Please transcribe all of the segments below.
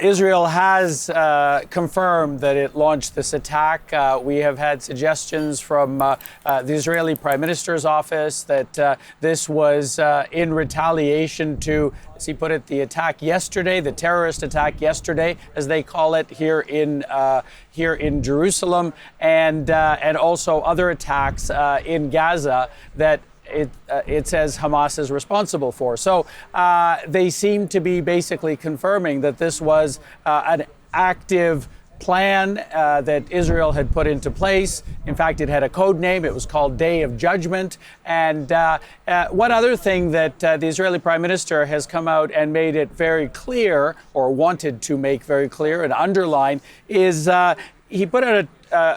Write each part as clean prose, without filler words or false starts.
Israel has confirmed that it launched this attack. We have had suggestions from the Israeli Prime Minister's office that this was in retaliation to, as he put it, the attack yesterday, the terrorist attack yesterday, as they call it here in Jerusalem, and also other attacks in Gaza that it says Hamas is responsible for. So they seem to be basically confirming that this was an active plan that Israel had put into place. In fact, it had a code name. It was called Day of Judgment. And one other thing that the Israeli Prime Minister has come out and made it very clear, or wanted to make very clear and underline, is he put out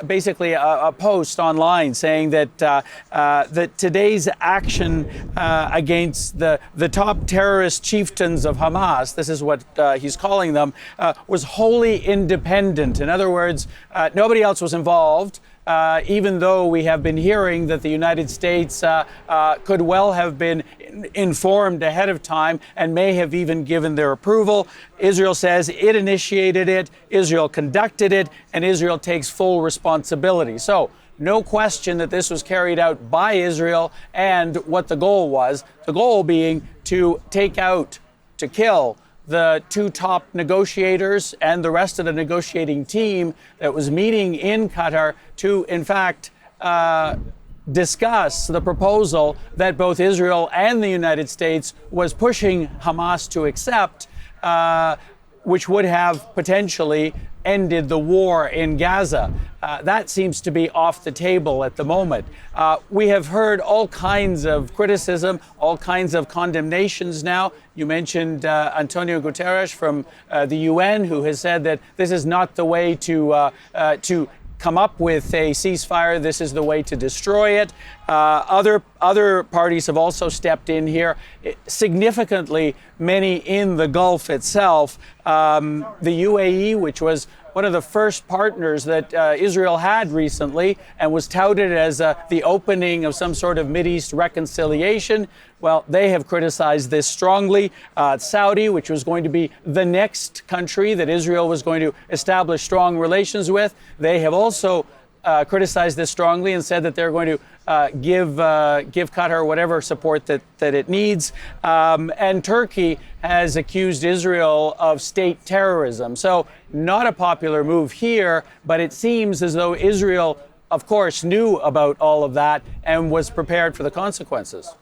basically a post online saying that that today's action against the top terrorist chieftains of Hamas, this is what he's calling them, was wholly independent. In other words, nobody else was involved. Even though we have been hearing that the United States could well have been informed ahead of time and may have even given their approval. Israel says it initiated it, Israel conducted it, and Israel takes full responsibility. So no question that this was carried out by Israel and what the goal was. The goal being to take out, to kill the two top negotiators and the rest of the negotiating team that was meeting in Qatar to, in fact, discuss the proposal that both Israel and the United States was pushing Hamas to accept, which would have potentially ended the war in Gaza. That seems to be off the table at the moment. We have heard all kinds of criticism, all kinds of condemnations now. You mentioned Antonio Guterres from the UN, who has said that this is not the way to come up with a ceasefire. This is the way to destroy it. Other parties have also stepped in here. Significantly, many in the Gulf itself. The UAE, which was one of the first partners that Israel had recently and was touted as the opening of some sort of Mideast reconciliation. Well, they have criticized this strongly. Saudi, which was going to be the next country that Israel was going to establish strong relations with, they have also criticized this strongly and said that they're going to give Qatar whatever support that it needs. And Turkey has accused Israel of state terrorism. So not a popular move here, but it seems as though Israel, of course, knew about all of that and was prepared for the consequences.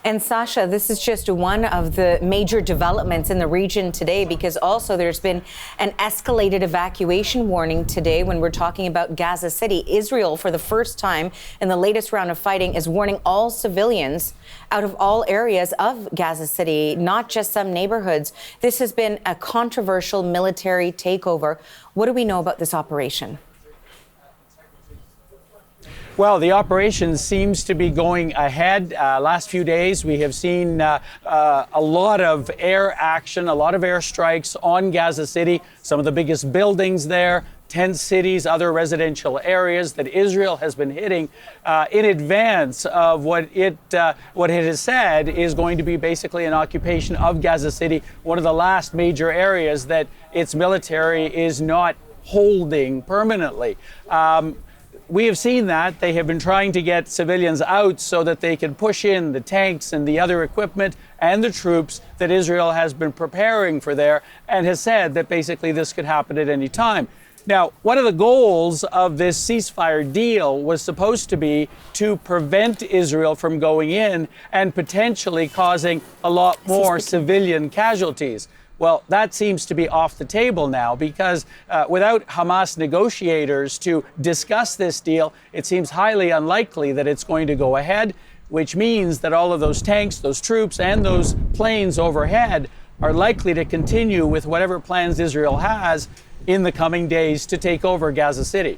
And Sasha, this is just one of the major developments in the region today, because also there's been an escalated evacuation warning today when we're talking about Gaza City. Israel, for the first time in the latest round of fighting, is warning all civilians out of all areas of Gaza City, not just some neighborhoods. This has been a controversial military takeover. What do we know about this operation? Well, the operation seems to be going ahead. Last few days, we have seen a lot of air action, a lot of airstrikes on Gaza City, some of the biggest buildings there, tent cities, other residential areas that Israel has been hitting in advance of what it has said is going to be basically an occupation of Gaza City, one of the last major areas that its military is not holding permanently. We have seen that. They have been trying to get civilians out so that they can push in the tanks and the other equipment and the troops that Israel has been preparing for there, and has said that basically this could happen at any time. Now, one of the goals of this ceasefire deal was supposed to be to prevent Israel from going in and potentially causing a lot more civilian casualties. Well, that seems to be off the table now, because without Hamas negotiators to discuss this deal, it seems highly unlikely that it's going to go ahead, which means that all of those tanks, those troops, and those planes overhead are likely to continue with whatever plans Israel has in the coming days to take over Gaza City.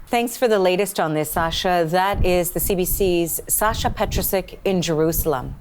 Thanks for the latest on this, Sasha. That is the CBC's Sasha Petrusik in Jerusalem.